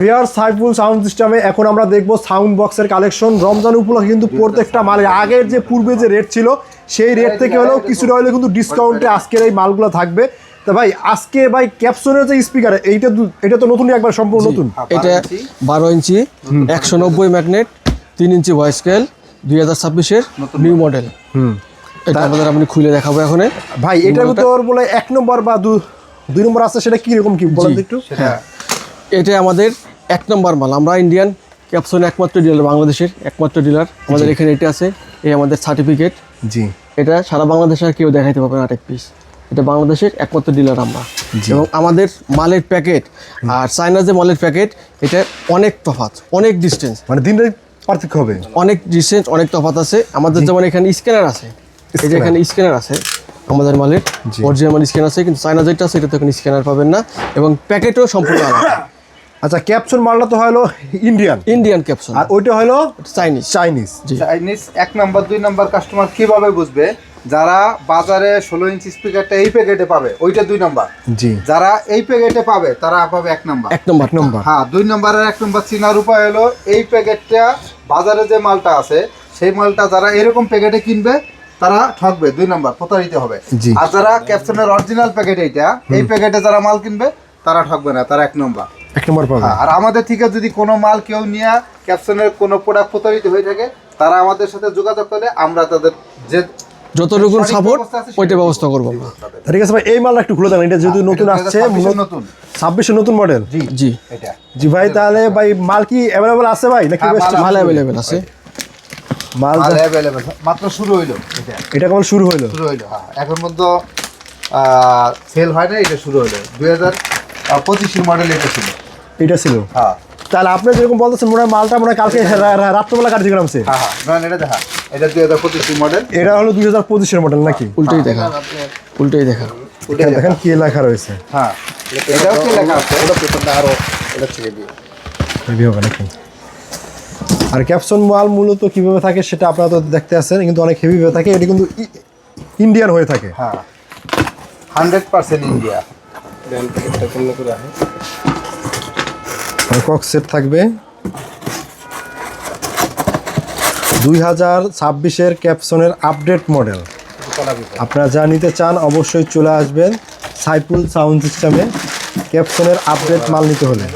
VR Saiful sound সিস্টেমে এখন আমরা দেখবো সাউন্ড বক্সের কালেকশন। রমজান উপলক্ষে কিন্তু প্রত্যেকটা মালের আগের যে পূর্বে যে রেট ছিল সেই রেট থেকে হলেও কিছুটা হলেও কিন্তু ডিসকাউন্টে আজকের এই মালগুলো থাকবে। তো ভাই আজকে ভাই ক্যাপসনের যে স্পিকার এটা তো নতুনই একবার সম্পূর্ণ নতুন। এটা 12 ইঞ্চি 190 ম্যাগনেট 3 ইঞ্চি ভয়েস স্কেল 2026 এর নিউ মডেল। এটা আমাদের আপনি খুলে দেখাবো এখন। ভাই এটার ভিতর বলে 1 নম্বর বা 2 নম্বর আছে, সেটা কি রকম কি বলেন একটু। হ্যাঁ, এটা আমাদের 1 নম্বর মাল। আমরা ইন্ডিয়ান ক্যাপসন একমাত্র ডিলার, বাংলাদেশের একমাত্র ডিলার। আমাদের এখানে এটা আছে, এই আমাদের সার্টিফিকেট। জি, এটা সারা বাংলাদেশে আর কেউ দেখাইতে পারবে না এক পিস। এটা বাংলাদেশের একমাত্র ডিলার আমরা। এবং আমাদের মালের প্যাকেট আর চায়নার যে মালের প্যাকেট, এটা অনেক তফাৎ, অনেক ডিস্টেন্স, মানে দিন রাত পার্থক্য হবে, অনেক ডিস্টেন্স, অনেক তফাৎ আছে। আমাদের যেমন এখানে স্ক্যানার আছে, এই যে এখানে স্ক্যানার আছে আমাদের মালের অরিজিনাল মাল স্ক্যানার আছে, কিন্তু চায়না যেটা আছে এটা তো এখানে স্ক্যানার পাবেন না, এবং প্যাকেটও সম্পূর্ণ আলাদা। আচ্ছা, ক্যাপসন মালটা তো হলো ইন্ডিয়ান ক্যাপসন, আর ওইটা হলো Chinese. Chinese 1 number 2 number customer কিভাবে বুঝবে? যারা বাজারে 16 ইঞ্চি স্পিকারটা এই প্যাকেটে পাবে ওইটা 2 নাম্বার। জি, যারা এই প্যাকেটে পাবে তারা পাবে 1 নাম্বার। 1 নম্বর। হ্যাঁ, 2 নাম্বারের 1 নাম্বার চিনার উপায় হলো এই প্যাকেটটা বাজারে যে মালটা আছে সেই মালটা যারা এরকম প্যাকেটে কিনবে তারা ঠকবে, 2 নাম্বার, প্রতারিত হবে। আর যারা ক্যাপসনের অরিজিনাল প্যাকেট এইটা এই প্যাকেটে যারা মাল কিনবে তারা ঠকবে না, তারা 1 নাম্বার। 1 নম্বর পাবে। আর আমাদের থেকে যদি কোনো মাল কেউ নিয়ে ক্যাপসনের কোনো প্রোডাক্ট প্রতারিত হয়ে থাকে, তারা আমাদের সাথে যোগাযোগ করে আমরা তাদের যে যতটুকু সাপোর্ট ওইটা ব্যবস্থা করবো আমরা। ঠিক আছে ভাই, এই মালটা একটু খুলে দেন। এটা যেহেতু নতুন আসছে, নতুন 26 নতুন মডেল। জি এটা। জি ভাই, তাহলে ভাই মাল কি অ্যাভেলেবল আছে ভাই নাকি? মাল অ্যাভেলেবেল আছে, মাল অ্যাভেলেবল, মাত্র শুরু হইলো এটা কেবল শুরু হইলো। হ্যাঁ, এখন পর্যন্ত সেল হয় না, এটা শুরু হইলো। 2025 মডেল এটা ছিল। হ্যাঁ, তাহলে আপনি যেরকম বলতেছেন মনে হয় মালটা মনে হয় কালকে রাত্রবেলা কার্যক্রম আছে। হ্যাঁ, এটা দেখা, এটা 2025 মডেল। এটা হলো 2025 মডেল নাকি? উল্টেই দেখা। দেখেন কি লেখা রয়েছে। হ্যাঁ, এটাও কি লেখা আছে, ওটা পেছনটা আরো এটা থেকে দিয়ে হেভি হবে নাকি। আর ক্যাপসন মাল মূলত কিভাবে থাকে সেটা আপনারা তো দেখতে আছেন, কিন্তু অনেক হেভি হয়ে থাকে। এটা কিন্তু ইন্ডিয়ান হয়ে থাকে। হ্যাঁ, 100% ইন্ডিয়া। কক সেট থাকবে। 2026 ক্যাপসনের আপডেট মডেল। আপনারা যা নিতে চান অবশ্যই চলে আসবেন সাইফুল সাউন্ড সিস্টেমে। ক্যাপসনের আপডেট মাল নিতে হলে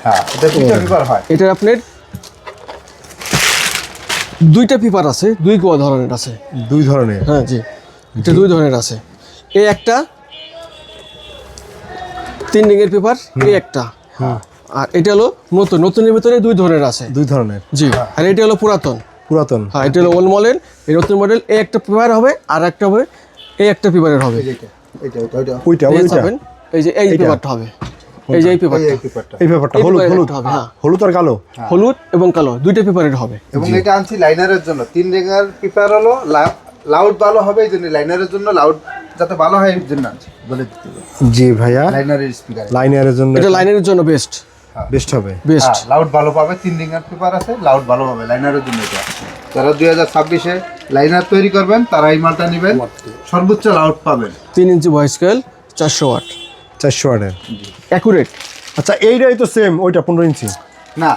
হ্যাঁ, এটা দুটো পেপার হয়। এটার আপনার 2টা পেপার আছে, 2 ধরনের আছে। 2 ধরনের? হ্যাঁ জি, এটা 2 ধরনের আছে। এই একটা 3 রিংয়ের পেপার, এই একটা। আর এটা হলো নতুনের ভিতরে 2 ধরনের আছে। 2 ধরনের? জি। আর এটা হলো পুরাতন। হ্যাঁ, এটা হলো ওল্ড মডেল, এই নতুন মডেল। এই একটা পেপার হবে, আর একটা হবে এই একটা পেপারের হবে। ওইটা এই যে এই পেপারটা হবে, এই যে এই পেপারটা হলুদ আর কালো। হলুদ এবং কালো 2টা পেপারের হবে। এবং এটা আনছি লাইনারের জন্য। 3 রিংয়ের পেপার হলো লাউড ভালো হবে, এই জন্য লাইনারের জন্য, লাউড যাতে ভালো হয় এই জন্য আনছি, বলে দিতে হবে। জি ভাইয়া, লাইনারের স্পিকার, লাইনারের জন্য এটা লাইনারের জন্য বেস্ট হবে। লাউড ভালো পাবে। 3 রিংয়ের পেপার আছে, লাউড ভালো পাবে লাইনারের জন্য। এটা যারা 2026 লাইনার তৈরি করবেন তারা এই মালটা নেবেন, সর্বোচ্চ লাউড পাবেন। 3 ইঞ্চি ভয়েস স্কেল 400 ওয়াট। 400 ওয়াটের অ্যাকুরেট। আচ্ছা, এইটাই তো সেম ওইটা 15 ইঞ্চি? না,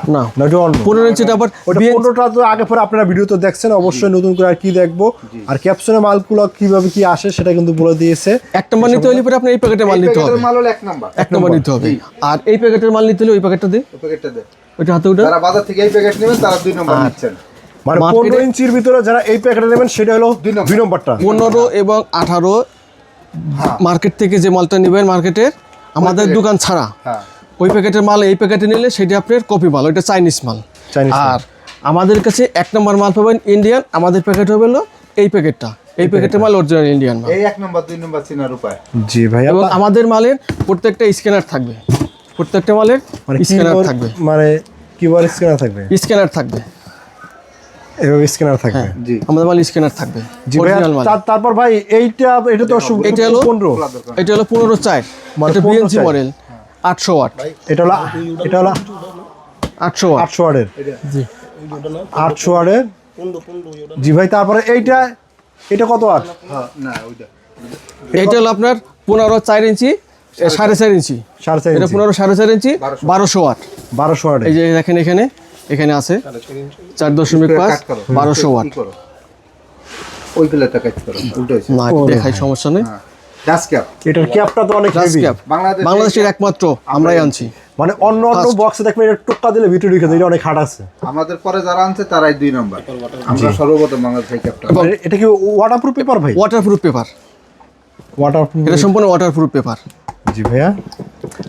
ওটা অন্য। 15 ইঞ্চিটা আবার ওটা 15টা তো আগে পরে আপনারা ভিডিও তো দেখছেন, অবশ্যই নতুন করে আর কি দেখবো। আর ক্যাপসনের মালগুলো কিভাবে কি আসে সেটা কিন্তু বলে দিয়েছে। 1 নম্বর নিতে হলে পরে আপনি এই প্যাকেটের মাল নিতে হবে। মাল হলো 1 নাম্বার। 1 নম্বর নিতে হবে। আর এই প্যাকেটের মাল নিতে হলে ওই প্যাকেটটা দে, ওইটা হাতে উঠে। যারা বাজার থেকে এই প্যাকেট নেবেন তারা 2 নম্বর নিচ্ছেন। মানে 15 ইঞ্চির ভিতরে যারা এই প্যাকেটে নেবেন সেটা হলো 2 নম্বরটা। 15 এবং 18 মার্কেট থেকে যে মালটা নেবেন, মার্কেটের আমাদের দোকান ছাড়া ওই প্যাকেটের মাল এই প্যাকেটে নিলে সেটা আপনার কপি মাল, ওইটা চাইনিজ মাল। আর আমাদের কাছে 1 নম্বর মাল পাবেন ইন্ডিয়ান। আমাদের প্যাকেট হবে এই প্যাকেটটা, এই প্যাকেটের মাল অরিজিনাল ইন্ডিয়ান মাল। এই 1 নম্বর 2 নম্বর চিনার উপায়। জি ভাইয়া, এবং আমাদের মালের প্রত্যেকটা স্ক্যানার থাকবে, প্রত্যেকটা মালের স্ক্যানার থাকবে। মানে কিবোর্ড স্ক্যানার থাকবে? স্ক্যানার থাকবে, এভাবে স্ক্যানার থাকবে। জি, আমাদের মাল স্ক্যানার থাকবে। জি ভাইয়া, তারপর ভাই এটা তো এটা হলো 15, এটা হলো 15/4, এটা বিএনসি মডেল 800 ওয়াট। এটা হলো 800 ওয়াট। 800 ওয়াটের? জি, 800 ওয়াটের। জি ভাই, তারপরে এটা কত ওয়াট? না ওইটা এটা হলো আপনার 15 4 ইঞ্চি 4.5 ইঞ্চি, 4.5 এটা ইঞ্চি 15 4.5 ইঞ্চি, 1200 ওয়াট। 1200 ওয়াট। এই যে দেখেন এখানে আছে 4.5 1200 ওয়াট। ওই প্লেটটা কাজ করো, উল্টো হয়েছে। না দেখাই, সমস্যা নেই। ডাস ক্যাপ, এটার ক্যাপটা তো অনেক গ্লাস হেভি। ক্যাপ বাংলাদেশের একমাত্র আমরাই আনছি। মানে অন্য বক্সে দেখবেন এটা টোক্কা দিলে ভিতরে ঢুকে যায়, এটা অনেক হার্ড আছে। আমাদের পরে যারা আনছে তারাই 2 নম্বর। আমরা সর্বপ্রথম বাংলাদেশ এই ক্যাপটা। এটা কি ওয়াটারপ্রুফ পেপার ভাই? ওয়াটারপ্রুফ পেপার, ওয়াটারপ্রুফ, এটা সম্পূর্ণ ওয়াটারপ্রুফ পেপার। জি ভাইয়া।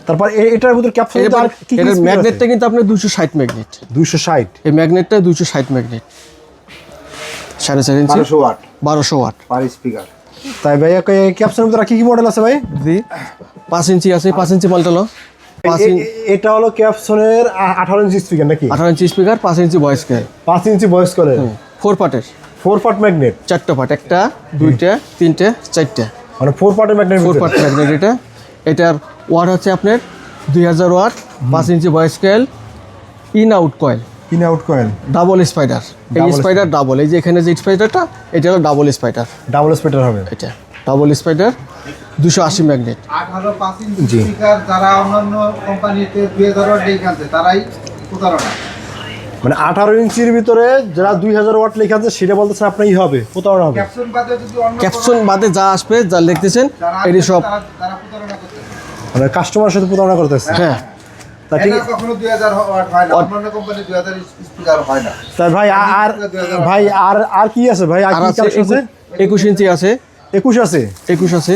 তারপর এটার ভিতর ক্যাপসুল আর কি কি এটার ম্যাগনেটটা কিন্তু আপনার 260 ম্যাগনেট। 260, এই ম্যাগনেটটা 260 ম্যাগনেট, 4.5 ইঞ্চি, 1200 ওয়াট 1200 ওয়াট পার স্পিকার। তাই ভাইয়া ক্যাপসুলের ভিতর কি কি মডেল আছে ভাই? জি 5 ইঞ্চি আছে, 5 ইঞ্চি মালটা হলো এটা হলো ক্যাপসুলের 18 ইঞ্চি স্পিকার নাকি? 18 inch speaker, 5 inch voice coil, 5 inch voice করে, 4 পার্টের, 4 পার্ট ম্যাগনেট, 4টা পার্ট, 1টা 2টা 3টা 4টা, মানে 4 পার্টের ম্যাগনেট। 4 part magnet. এটার ওয়াট হচ্ছে আপনার 2000 watt, 5 inch voice coil, in out coil, in out coil, double spider. এই স্পাইডার ডাবল, এই যে এখানে যে স্পাইডারটা, এটা হলো ডাবল স্পাইডার, ডাবল স্পিকার হবে এটা double spider, 280 magnet. 18 5 inch speaker যারা অন্যান্য কোম্পানিতে 2000 ওয়াট দিয়ে আনছে তারাই প্রতারণা। মানে 18 ইঞ্চির ভিতরে যারা 2000 ওয়াট লেখা আছে সেটা বলতেছে আপনার ই হবে, প্রতারণা হবে। ক্যাপসুল বাদে যদি অন্য ক্যাপসুল বাদে যা আসবে, যা লিখতেছেন এটি সব, তারা প্রতারণা করতেছে। মানে কাস্টমারের সাথে প্রতারণা করতেছে। হ্যাঁ। তা ঠিক, এটা কখনো 2000 ওয়াট হয় না, অন্যান্য কোম্পানি 2000 স্পিকার হয় না। তাই ভাই ভাই আর কি আছে ভাই? আর আর কি আছে কালেকশন আছে? 21 ইঞ্চি আছে, 21 আছে, 21 আছে,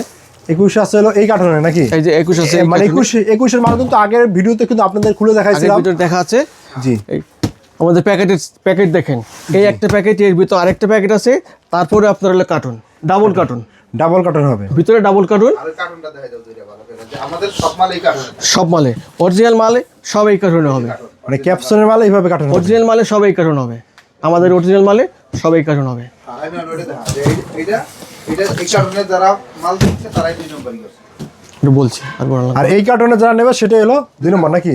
21 আছে হলো এই কার্টুনে নাকি? এই যে 21 আছে, মানে 21 এর মাল কিন্তু আগের ভিডিওতে কিন্তু আপনাদের খুলে দেখাইছিলাম। ভিতর দেখা আছে। জি, এই আমাদের প্যাকেট দেখেন, এই একটা প্যাকেট, এর ভিতর আরেকটা প্যাকেট আছে, তারপরে আপনার হলো cartoon, double cartoon, double cartoon হবে, ভিতরে ডাবল কার্টুন। আর কার্টুনটা দেখা যাও দুইটা ভালো করে, যে আমাদের সব মাল এই কার্টুনে, সব মালে অরিজিনাল মালে সব এই কার্টুনে হবে, মানে ক্যাপসুলের মাল এইভাবে কার্টুন হবে। অরিজিনাল মালে সব এই কার্টুন হবে, আমাদের অরিজিনাল মালে সব এই কার্টুন হবে। আমি ওটা দেখা যে এইটা এই কার্টুনে যারা মাল দিচ্ছে তারাই 2 নম্বরই করছে। একটু বলছি আর বললাম। আর এই কার্টুনে যারা নেবে সেটা হলো 2 নম্বর নাকি?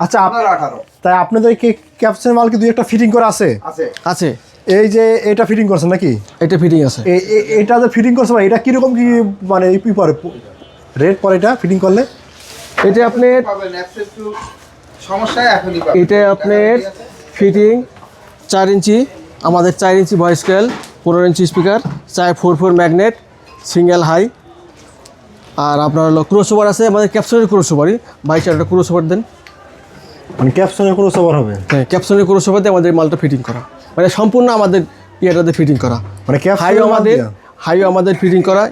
আচ্ছা, আপনার 18 তাই আপনাদের কি ক্যাপসুলের মাল কি দুই একটা ফিটিং করা আছে? আছে। আছে, এই যে এটা ফিটিং করছেন নাকি? এটা ফিটিং আছে। এটা যে ফিটিং করছে ভাই, এটা কিরকম কি মানে কি পরে রেট পরে এটা ফিটিং করলে? এটা আপনি পাবেন অ্যাক্সেস টু সমস্যায় এখনই পাবেন। এটা আপনার ফিটিং 4 ইঞ্চি, আমাদের 4 inch voice coil, 15 inch speaker, 4 magnet, single high. আর আপনার হলো ক্রসওভার আছে, আমাদের ক্যাপসুলের ক্রসওভারই, ভাই চারটা ক্রসওভার দেন। মানে ক্যাপসুলের ক্রসওভার হবে? হ্যাঁ, ক্যাপসুলের ক্রসওভার দিয়ে আমাদের মালটা ফিটিং করা, মানে সম্পূর্ণ আমাদের ইয়েটাতে ফিটিং করা, মানে হাইও আমাদের ফিটিং করা।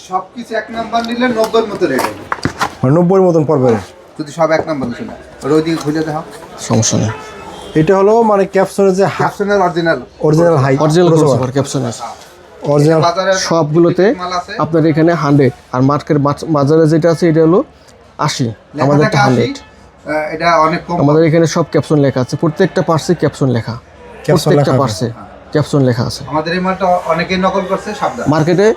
সবকিছু 1 নাম্বার নিলে 90 এর মতো রেট হবে, মানে 90 মতন পড়বে যদি সব 1 নাম্বার নিছে না। ওই দিকে খুলে দাও, সমস্যা নেই। এটা হলো মানে ক্যাপসুলের যে ক্যাপসুলের অরিজিনাল হাই অরিজিনাল ক্রসওভার ক্যাপসুলের অরিজিনাল বাজারে সবগুলোতে মাল আছে। আপনার এখানে 100, আর মার্কেট বাজারে যেটা আছে এটা হলো 80, আমাদেরটা 100। এটা অনেক কম। আমাদের এখানে সব ক্যাপসুন লেখা আছে, প্রত্যেকটা পার্সে ক্যাপসুন লেখা, প্রত্যেকটা পার্সে ক্যাপসুন লেখা আছে। আমাদের এই মালটা অনেকেই নকল করছে, সাবধান। মার্কেটে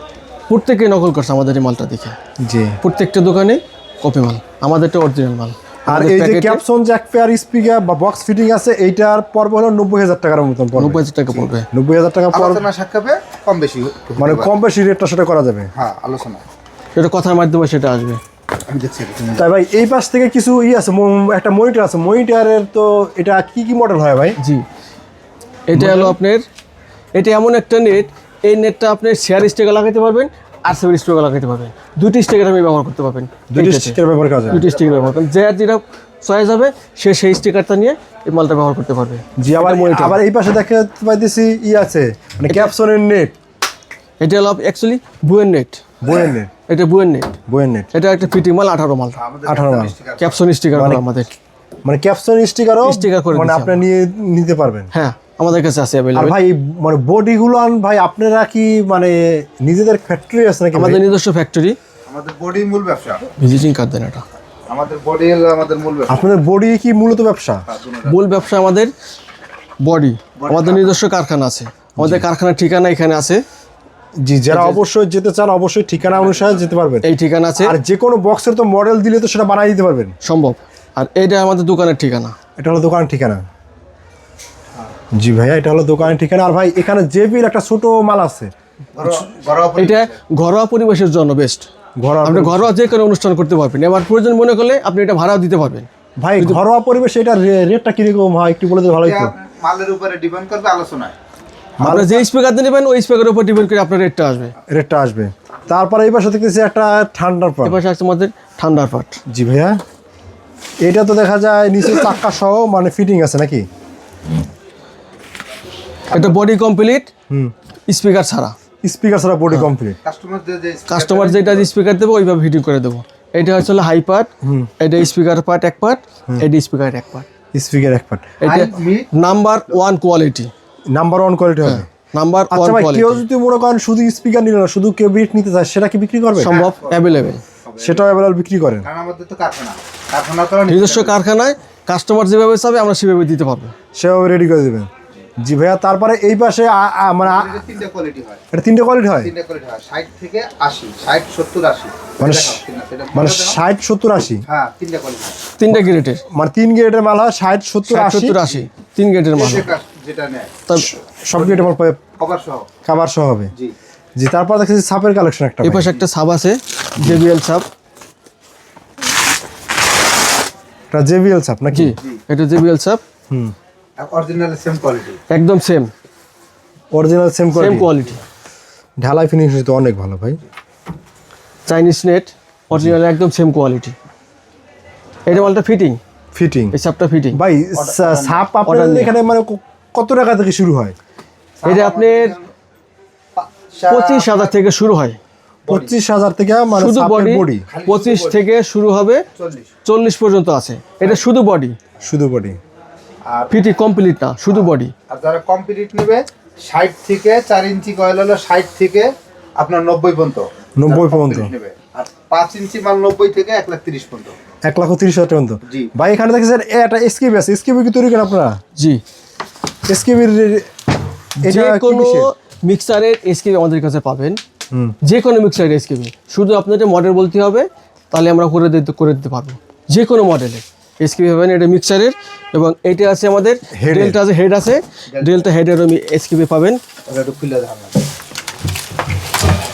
প্রত্যেকে নকল করছে আমাদের এই মালটা দেখে, জি। প্রত্যেকটা দোকানে কপি মাল, আমাদেরটা অরিজিনাল মাল। আর এই যে ক্যাপসুন যে এক পেয়ার স্পিকার বা বক্স ফিটিং আছে, এইটার পড়বে হলো 90,000 টাকার মতন পড়বে। 90,000 টাকা পড়বে। 90,000 টাকা পড়বে, আলোচনা সাক্ষাৎে কম বেশি মানে কম বেশি রেটটা সেটা করা যাবে। হ্যাঁ, আলোচনা সেটা কথার মাধ্যমে সেটা আসবে। আমি দেখছি। তাই ভাই এই পাশ থেকে কিছু আছে, একটা মনিটর আছে, মনিটরের তো এটা কি মডেল হয় ভাই? জি, এটা হলো আপনার, এটা এমন একটা নেট, এই নেটটা আপনি শেয়ার স্টিকার লাগাতে পারবেন আর সেভেন স্টিকার লাগাতে পারবেন, দুটি স্টিকার আমি ব্যবহার করতে পারবেন। দুইটা স্টিকার ব্যবহার করা যায়? দুটি স্টিকার ব্যবহার করেন, যে আর যেটা চয়েস হবে সে সেই স্টিকারটা নিয়ে এই মালটা ব্যবহার করতে পারবে। জি। আবার এই পাশে দেখতে পাইতেছি আছে মানে ক্যাপসুনের নেট, এটা হলো অ্যাকচুয়ালি বুয়ের নেট, বইয়ের নেট, এটা বুয়ের নেট, বইয়ের নেট। এটা একটা ফিটিং মাল 18 মাল, 18 মাল ক্যাপসন স্টিকার আমাদের, মানে ক্যাপসুন স্টিকারও স্টিকার করে মানে আপনি নিতে পারবেন। হ্যাঁ, আমাদের কাছে আছে আর অ্যাভেলেবল। ভাই মানে বডিগুলো ভাই আপনারা কি মানে নিজেদের ফ্যাক্টরি আছে নাকি? আমাদের নিজস্ব ফ্যাক্টরি, আমাদের বডি মূল ব্যবসা, ভিজিটিং কার্ড দেন। এটা আমাদের বডি হলো আমাদের মূল ব্যবসা। আপনাদের বডি কি মূলত ব্যবসা? মূল ব্যবসা আমাদের বডি, আমাদের নিজস্ব কারখানা আছে, আমাদের কারখানার ঠিকানা এখানে আছে। জি, যারা অবশ্যই যেতে চান অবশ্যই ঠিকানা অনুসারে যেতে পারবেন। এই ঠিকানা আছে, আর যে কোনো বক্সের তো মডেল দিলে তো সেটা বানিয়ে দিতে পারবেন সম্ভব। আর এটা আমাদের দোকানের ঠিকানা, এটা হলো দোকানের ঠিকানা। জি ভাইয়া, এটা হলো দোকানের ঠিকানা। আর ভাই এখানে জেবির একটা ছোট মাল আছে, ঘরোয়া এটা ঘরোয়া পরিবেশের জন্য বেস্ট। ঘরোয়া আপনি ঘরোয়া যে কোনো অনুষ্ঠান করতে পারবেন, এবার প্রয়োজন মনে করলে আপনি এটা ভাড়াও দিতে পারবেন। ভাই ঘরোয়া পরিবেশ এটা রেটটা কিরকম হয় একটু বলে দিলে ভালো হতো। মালের উপরে ডিপেন্ড করবে আলোচনায়। আপনারা যে স্পিকার নেবেন ওই স্পিকারের উপর ডিপেন্ড করে আপনার রেটটা আসবে। তারপরে এই পাশে দেখতেছি একটা ঠান্ডার পার্ট, এবার আসছে আমাদের ঠান্ডার পার্ট। জি ভাইয়া, এটা তো দেখা যায় নিচে চাক্কা সহ মানে ফিটিং আছে নাকি? এটা বডি কমপ্লিট, স্পিকার ছাড়া। স্পিকার ছাড়া বডি কমপ্লিট। কাস্টমার যেটা স্পিকার দেবো ওইভাবে ফিটিং করে দেবো। এটা হচ্ছে হাই পার্ট, এটা স্পিকার পার্ট এক পার্ট, এটা স্পিকার এক পার্ট। স্পিকার এক পার্ট। এটা নাম্বার 1 কোয়ালিটি, নাম্বার 1 কোয়ালিটি হবে। নাম্বার 1 আচ্ছা ভাই, কোয়ালিটি। কেউ যদি মনে করেন শুধু স্পিকার নিল না, শুধু কেবিনেট নিতে চায়, সেটা কি বিক্রি করবে? সম্ভব, অ্যাভেলেবেল। সেটাও অ্যাভেলেবল বিক্রি করেন? কারণ আমাদের তো কারখানা তো নিজস্ব কারখানায় কাস্টমার যেভাবে চাবে আমরা সেভাবে দিতে পারবো, সেভাবে রেডি করে দেবেন। জি ভাইয়া, তারপরে এই পাশে মানে তিনটা কোয়ালিটি হয়। এটা 3টে কোয়ালিটি হয়? 60 থেকে 80, 60 70 80। মানে 60 70 80। হ্যাঁ, তিনটা কোয়ালিটি হয়। 3টা গ্রেডের, মানে 3 গ্রেডের মাল হয় 60 70 80। 70 80 3 গ্রেডের মাল। যেটা নেয় সব গ্রেডের মাল কভার সহ। কভার সহ হবে। জি জি, তারপর দেখছি সাপের কালেকশন একটা। এই পাশে একটা সাব আছে, জেবিএল সাব। এটা জেবিএল সাপ নাকি? জি, এটা JBL sub. Original same quality, একদম same original same quality. Quality. ঢালাই ফিনিশিং তো অনেক ভালো ভাই। চাইনিজ নেট, অরিজিনাল একদম সেম কোয়ালিটি। এটা মালটা ফিটিং, ফিটিং। এই সাবটা ফিটিং। ভাই সাপ আপনাদের এখানে মানে কত টাকা থেকে শুরু হয়? এটা আপনার 25,000 থেকে শুরু হয়। 25,000 থেকে মানে শুধু সাপের বডি বডি 25 থেকে শুরু হবে, 40 পর্যন্ত আছে। এটা শুধু বডি, শুধু বডি। আর ফিটিং কমপ্লিট না, শুধু বডি। আর যারা কমপ্লিট নেবে 60 থেকে 4 ইঞ্চি কয়েল হলো 60 থেকে আপনার 90 পর্যন্ত। 90 পর্যন্ত নেবে। আর 5 ইঞ্চি মাল 90 থেকে 1,30,000 পর্যন্ত। 1,30,000 পর্যন্ত। জি। ভাই এখানে দেখছেন এটা এসকেবি আছে। এসকেবি কি তৈরি করেন আপনারা? জি, এসকেবির যে কোনো মিক্সারের এসকেবি আমাদের কাছে পাবেন, যে কোনো মিক্সারের এসকেবি। শুধু আপনাদের মডেল বলতে হবে, তাহলে আমরা করে দিতে পারবো। যে কোনো মডেলের এসকেবি পাবেন এটা মিক্সারের। এবং এটা আছে আমাদের ডেল্টা আছে, হেড আছে, ডেল্টা হেডেরও এসকেবি পাবেন। এটা একটু খুলে দেখান।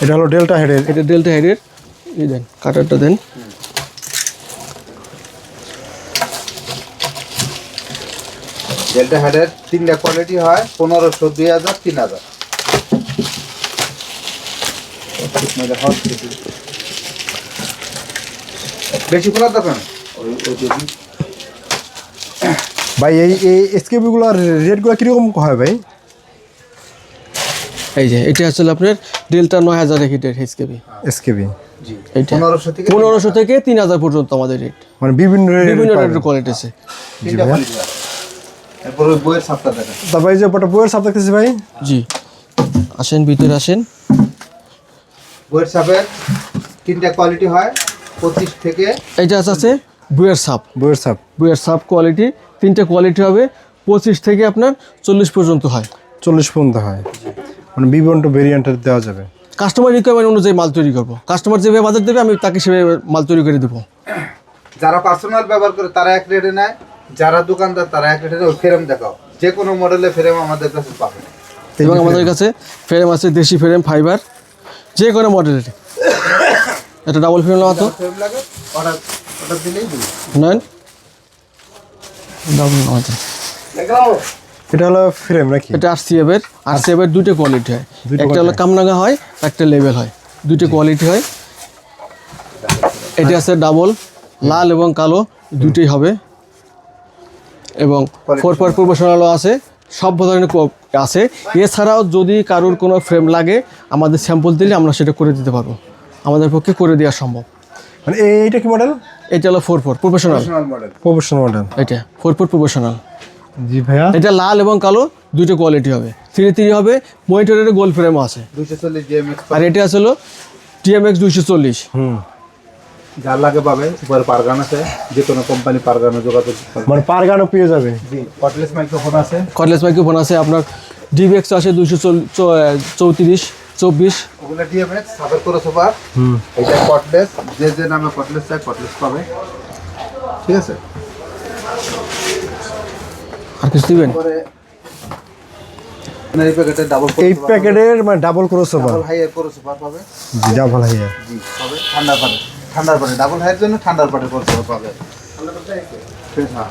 এটা হলো ডেল্টা হেডের। এটা ডেল্টা হেডের। এই দেন, কাটারটা দেন। ডেল্টা হেডের 3টা কোয়ালিটি হয়, 1500, 2000, 3000। বেশি খোলা দোকান ভাই এই এসকেবি গুলোর রেটগুলো কিরকম হয় ভাই? এই যে এটা আসলে আপনার ডেল্টা 9000 হিটের এসকেবি। এসকেবি জি, এইটা 1500 থেকে 3000 পর্যন্ত আমাদের রেট। মানে বিভিন্ন রেটের কোয়ালিটি আছে। 3টা কোয়ালিটি হয়। এরপর ওই বইয়ের সাপটা দেখেন। তারপর এই যে বইয়ের সাপ দেখতেছি ভাই। জি, আসেন ভিতরে আসেন। বইয়ের সাপের 3টা কোয়ালিটি হয়, 25 থেকে। এইটা আছে বুয়ের সাপ। বইয়ের সাপ কোয়ালিটি 3টে কোয়ালিটি হবে, 25 থেকে আপনার 40 পর্যন্ত হয়। 40 পর্যন্ত হয়। মানে বিভিন্ন ভেরিয়েন্টের দেওয়া যাবে। কাস্টমার রিকোয়ারমেন্ট অনুযায়ী মাল তৈরি করবো। কাস্টমার যেভাবে বাজার দেবে আমি তাকে সেভাবে মাল তৈরি করে দেবো। যারা পার্সোনাল ব্যবহার করে তারা এক রেটে নেয়, যারা দোকানদার তারা এক রেটে নেয়। ওই ফ্রেম দেখাও, যে কোনো মডেলের ফ্রেম আমাদের কাছে পাবেন। এবং আমাদের কাছে ফ্রেম আছে, দেশি ফ্রেম, ফাইবার, যে কোনো মডেলের। এটা ডাবল ফ্রেম নেওয়া তো ফ্রেম লাগে, অর্ডার দিলেই দিই। নেন, ডাবল নেওয়া তো। এটা হলো ফ্রেম নাকি? এটা RCF এর 2টে কোয়ালিটি হয়। একটা হলো কামনাগা হয়, একটা লেভেল হয়। 2টে কোয়ালিটি হয়। এটা আছে ডাবল, লাল এবং কালো দুটোই হবে। এবং 4 প্রফেশনালও আছে, সব ধরনের আছে। এছাড়াও যদি কারোর কোনো ফ্রেম লাগে আমাদের স্যাম্পল দিলে আমরা সেটা করে দিতে পারবো, আমাদের পক্ষে করে দেওয়া সম্ভব। মানে এইটা কি মডেল? এটা হলো 4 প্রফেশনাল মডেল। Professional model. এটা 4 প্রফেশনাল। জি ভাইয়া। এটা লাল এবং কালো 2টে কোয়ালিটি হবে। 3 হবে, মনিটরের গোল ফ্রেমও আছে। 240 GMX। আর এটা আসলে TMX 240। যার লাগে পাবে। উপরে পারগান আছে, যে কোনো কোম্পানি পারগানে যোগাযোগ করবে। মানে পারগানও পেয়ে যাবে। জি, কর্ডলেস মাইক্রোফোন আছে। কর্ডলেস মাইক্রোফোন আছে আপনার। DBX আছে 234 24। ওগুলো DMX সাবের করে সুপার। এটা কর্ডলেস, যে নামে কর্ডলেস চাই কর্ডলেস পাবে। ঠিক আছে। আর কিছু দিবেন? পরে এই প্যাকেটে ডাবল এই প্যাকেটের মানে ডাবল ক্রসওভার, ডাবল হাই এর ক্রসওভার পাবে। জি ডাবল হাইয়ার, জি পাবে। ঠান্ডার পানি ডাবল হাইয়ের জন্য ঠান্ডার পানি ক্রসওভার পাবে।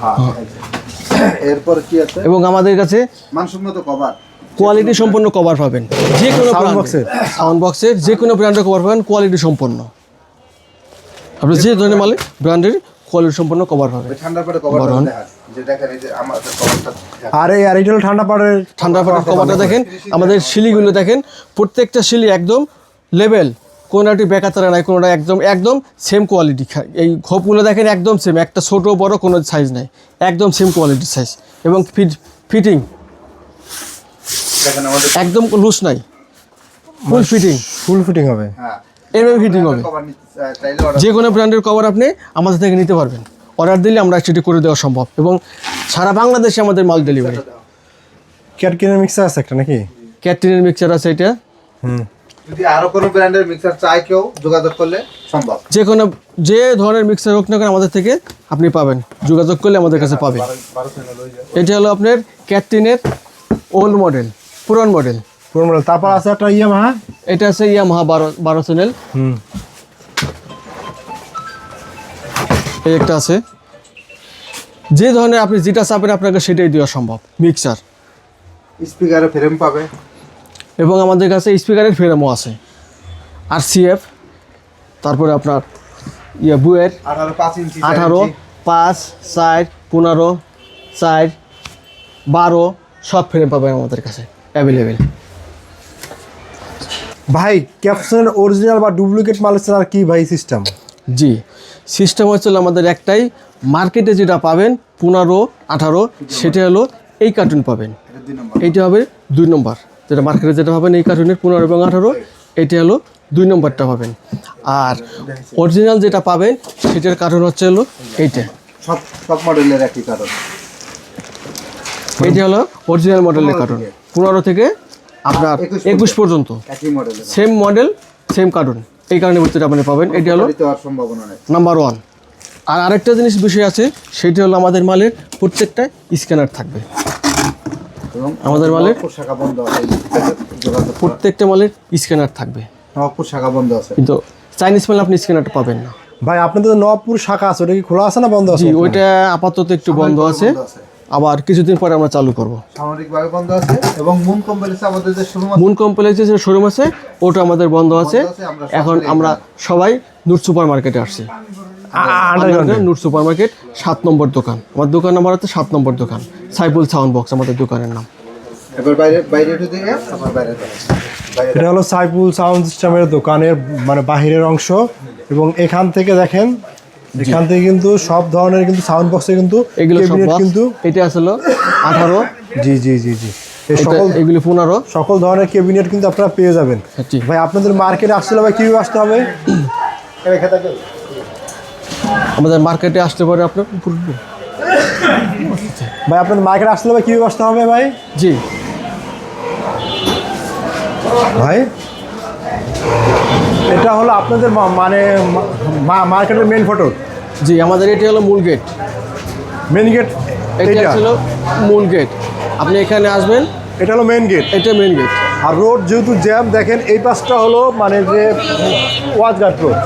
হ্যাঁ। এরপর কি আছে? এবং আমাদের কাছে মানসম্মত কভার, কোয়ালিটি সম্পন্ন কভার পাবেন, যে কোনো সাউন্ড বক্সের, সাউন্ড বক্সের যে কোনো ব্র্যান্ডের কভার পাবেন কোয়ালিটি সম্পন্ন। আপনি যে ধরনের মালিক ব্র্যান্ডের কোয়ালিটি সম্পন্ন কভার পাবেন। ঠান্ডার পানি কভারটা দেখেন, যে দেখেন এই যে আমাদের কভারটা আর এটা হলো ঠান্ডা পাড়ের কভারটা দেখেন, আমাদের শিলিগুলো দেখেন, প্রত্যেকটা শিলি একদম লেভেল, কোনোটি বেকাতারা নাই, কোনোটা একদম সেম কোয়ালিটি। এই খোপগুলো দেখেন একদম সেম, একটা ছোটো বড় কোনো সাইজ নাই, একদম সেম কোয়ালিটির সাইজ। এবং ফিটিং দেখেন আমাদের একদম লুজ নাই, ফুল ফিটিং হবে। হ্যাঁ এরভাবে ফিটিং হবে। কভার নিতে চাইলে অর্ডার যে কোনো ব্র্যান্ডের কভার আপনি আমাদের থেকে নিতে পারবেন, অর্ডার দিলে আমরা সেটি করে দেওয়া সম্ভব, এবং সারা বাংলাদেশে আমাদের মাল ডেলিভারি। ক্যাটকিনের মিক্সার আছে একটা নাকি? ক্যাটরিনের মিক্সার আছে এটা। যদি আরো কোনো ব্র্যান্ডের মিক্সার চাই কেউ যোগাযোগ করলে সম্ভব। যে ধরনের মিক্সার হোক না কেন আমাদের থেকে আপনি পাবেন, যোগাযোগ করলে আমাদের কাছে পাবেন। এটা হলো আপনার ক্যাটরিনের ওল্ড মডেল, পুরান মডেল। তারপর আছে একটা ইয়ামাহা, এটা আছে ইয়ামাহা 12 চ্যানেল। এই একটা আছে, যে ধরনের আপনি যেটা চাপেন আপনাকে সেটাই দেওয়া সম্ভব মিক্সার। স্পিকারে ফ্রেম পাবে, এবং আমাদের কাছে স্পিকারের ফ্রেমও আছে, RCF, তারপরে আপনার বুয়ের 18 ইঞ্চি 18, 5, 4, 15, 4, 12 সব ফ্রেম পাবেন আমাদের কাছে অ্যাভেলেবেল। ভাই ক্যাপসনের অরিজিনাল বা ডুপ্লিকেট মাল ছাড়া কি ভাই সিস্টেম? জি, সিস্টেম হচ্ছে আমাদের একটাই, মার্কেটে যেটা পাবেন 15, 18 সেটা হলো এই কার্টুন পাবেন, এইটা হবে 2 নম্বর। যেটা মার্কেটে যেটা পাবেন এই কার্টুনের 15 এবং 18, এটা হলো 2 নম্বরটা পাবেন। আর অরিজিনাল যেটা পাবেন সেটার কার্টুন হচ্ছে হলো এইটা, সব মডেলের একই কারণ। এইটা হলো অরিজিনাল মডেলের কার্টুন, 15 থেকে আপনার 21 পর্যন্ত একই মডেলের সেম মডেল সেম কার্টুন, এই কারণে ভিতরে আপনি পাবেন। এটা হলো সম্ভাবনা নেই, নাম্বার 1। আর আরেকটা জিনিস বিষয় আছে, সেটা হলো আমাদের মালের প্রত্যেকটা স্ক্যানার থাকবে। এবং আমাদের মালের শাখা বন্ধ আছে, প্রত্যেকটা মালের স্ক্যানার থাকবে, নবপুর শাখা বন্ধ আছে। কিন্তু চাইনিজ মাল আপনি স্ক্যানারটা পাবেন না। ভাই আপনাদের তো নবপুর শাখা আছে, ওটা কি খোলা আছে না বন্ধ আছে? জি, ওইটা আপাতত একটু বন্ধ আছে, আবার কিছুদিন পরে আমরা চালু করব। সামরিকভাবে বন্ধ আছে। এবং মুন কমপ্লেক্সে আমাদের যে শোরুম আছে, মুন কমপ্লেক্সে যে শোরুম আছে ওটা আমাদের বন্ধ আছে। এখন আমরা সবাই নূর সুপার মার্কেটে আসছি, নূর সুপার মার্কেট 7 নম্বর দোকান, আমার দোকান নাম্বার হচ্ছে 7 নম্বর দোকান, সাইফুল সাউন্ড বক্স আমাদের দোকানের নাম। এবার বাইরে একটু দেখে আমার বাইরে এটা হলো সাইফুল সাউন্ড সিস্টেমের দোকানের মানে বাহিরের অংশ। এবং এখান থেকে দেখেন, এখান থেকে কিন্তু সব ধরনের কিন্তু সাউন্ড বক্সে কিন্তু এগুলো সব ক্যাবিনেট বক্স, কিন্তু এটা আসলে 18, জি জি জি জি এই এটা সকল এগুলো 15। সকল ধরনের ক্যাবিনেট কিন্তু আপনারা পেয়ে যাবেন। জি। ভাই আপনাদের মার্কেটে আসলে ভাই কীভাবে আসতে হবে? আমাদের মার্কেটে আসতে পারে আপনার ভাই আপনাদের মার্কেটে আসলে ভাই কীভাবে আসতে হবে ভাই? জি ভাই এটা হলো আপনাদের মানে মার্কেটের মেন ফটো। জি, আমাদের এটি হলো মূল গেট, মেন গেট এটা ছিল মূল গেট। আপনি এখানে আসবেন, এটা হলো মেন গেট, এটা মেন গেট। আর রোড যেহেতু জ্যাম, দেখেন এই পাশটা হলো মানে যে ওয়াজঘাট রোড,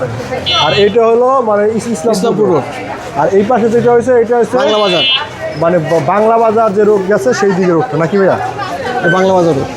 আর এইটা হলো মানে ইসলামপুর রোড, আর এই পাশে যেটা হয়েছে এটা হচ্ছে বাংলা বাজার, মানে বাংলা বাজার যে রোড গেছে সেই দিকে রোডটা নাকি ভাইয়া? বাংলা বাজার রোড।